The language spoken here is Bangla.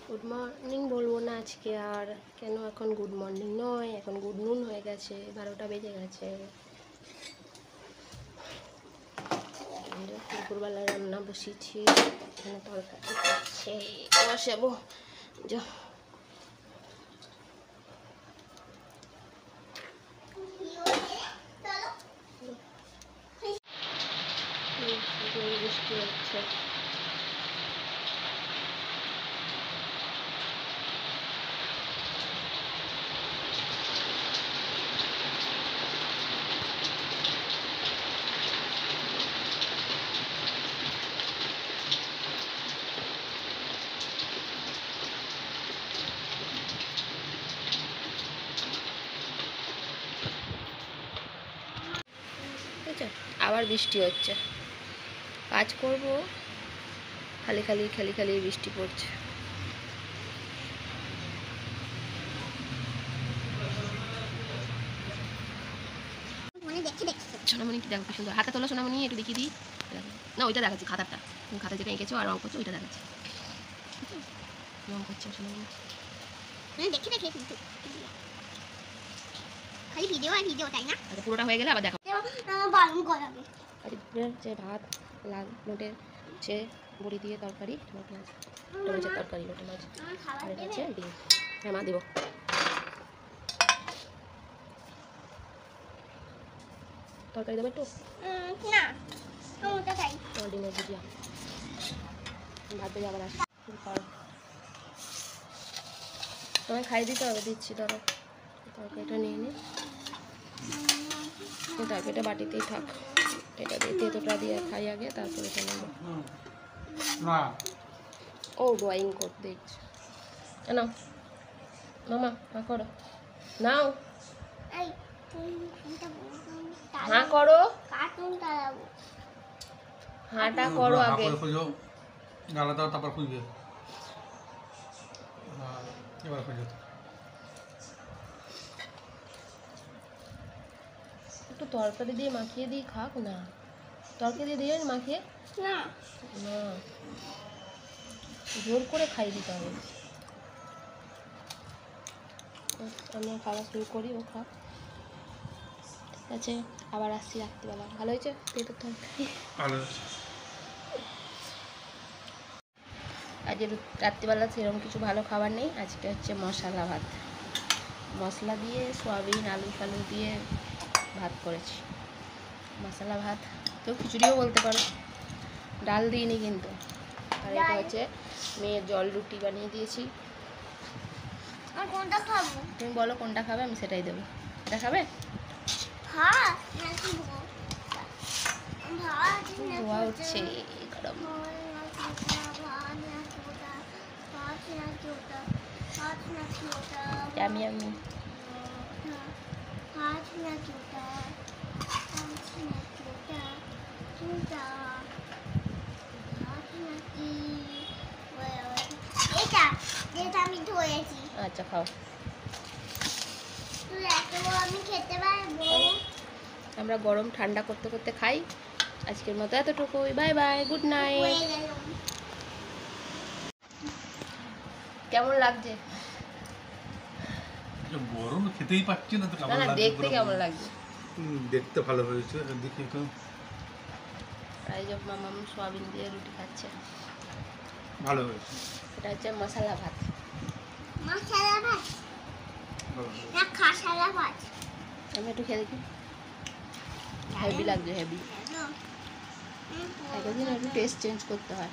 গুড মর্নিং বলবো না আজকে, আর কেন এখন গুড মর্নিং নয়, এখন গুড নুন হয়ে গেছে, 12টা বেজে গেছে। দুপুরবেলা রান্না বসিয়েছি, এখানে তরকারি করছে, বসাবো। যা বৃষ্টি হচ্ছে। আবার বৃষ্টি হচ্ছে, কাজ করব খালি খালি খালি খালি বৃষ্টি পড়ছে। সোনামণি কি দেখো কি সুন্দর, হাতে তোলো সোনামণি, একটু দেখিয়ে দিই। না ওইটা দেখাচ্ছি, খাতারটা, তুমি খাতা যেটা এঁকেছো আর রং করছো ওইটা দেখাচ্ছি। রং করছো সোনামণি, দেখি দেখি কিন্তু খালি ভিডিও আর ভিডিও, তাই না? আচ্ছা পুরোটা হয়ে গেলে আবার দেখাবো। বারণ করাবে। যে ভাত, লাল নোটের সে বড়ি দিয়ে তরকারি, লোটে মাছ, মাছের তরকারি, লোটে মাছ আর হচ্ছে ডিম। হ্যাঁ মা দেবো। তরকারি দেবো একটু না, ডিমের ভুজিয়া, ভাত দিয়ে আবার আসি। তোমায় খাইয়ে দিতে হবে, দিচ্ছি ধরো। তরকারিটা নিয়ে নিই, তরকারিটা বাটিতেই থাক, এটা দিয়ে তেতোটা দিয়ে খাই আগে, তারপরে এটা নেবো। ও ড্রয়িং করতে দিচ্ছি, নাও মামা, হ্যাঁ করো, নাও হ্যাঁ করো, হাঁটা করো আগে। তারপর খুঁজবে, এবার খুঁজবে। একটু তরকারি দিয়ে মাখিয়ে দিই, খাক না। তরকারি দিয়ে মাখিয়ে না, না জোর করে খাইয়ে দিতে হবে। আমি খাওয়া শুরু করি, ও খাক। ঠিক আছে, আবার আসছি রাত্রিবেলা। ভালো হয়েছে পেটের তরকারি? আজকে রাত্রিবেলা সেরকম কিছু ভালো খাবার নেই, আজকে হচ্ছে মশলা ভাত, মশলা দিয়ে সয়াবিন আলু ফালু দিয়ে ভাত করেছি, মশলা ভাত। কেউ খিচুড়িও বলতে পারো, ডাল দিইনি কিন্তু। আর এটা হচ্ছে মেয়ের জল রুটি বানিয়ে দিয়েছি। কোনটা খাবো তুমি বলো কোনটা খাবে, আমি সেটাই দেবো। এটা খাবে? ধোয়া উঠছে গরম। আমি আচ্ছা খাও। আমরা গরম ঠান্ডা করতে করতে খাই। আজকের মতো এতটুকুই, বাই বাই, গুড নাইট। কেমন লাগছে? গরম খেতেই পাচ্ছি না তো, কেমন লাগছে? দেখতে কেমন লাগছে? দেখতে ভালো হয়েছে, দেখি তো। এই যে মামা সোয়াবিন দিয়ে রুটি খাচ্ছে, ভালো হয়েছে। এটা হচ্ছে মশলা ভাত। আমি একটু খেয়ে দেখি, হেভি লাগছে, হেভি। একদিন একটু টেস্ট চেঞ্জ করতে হয়।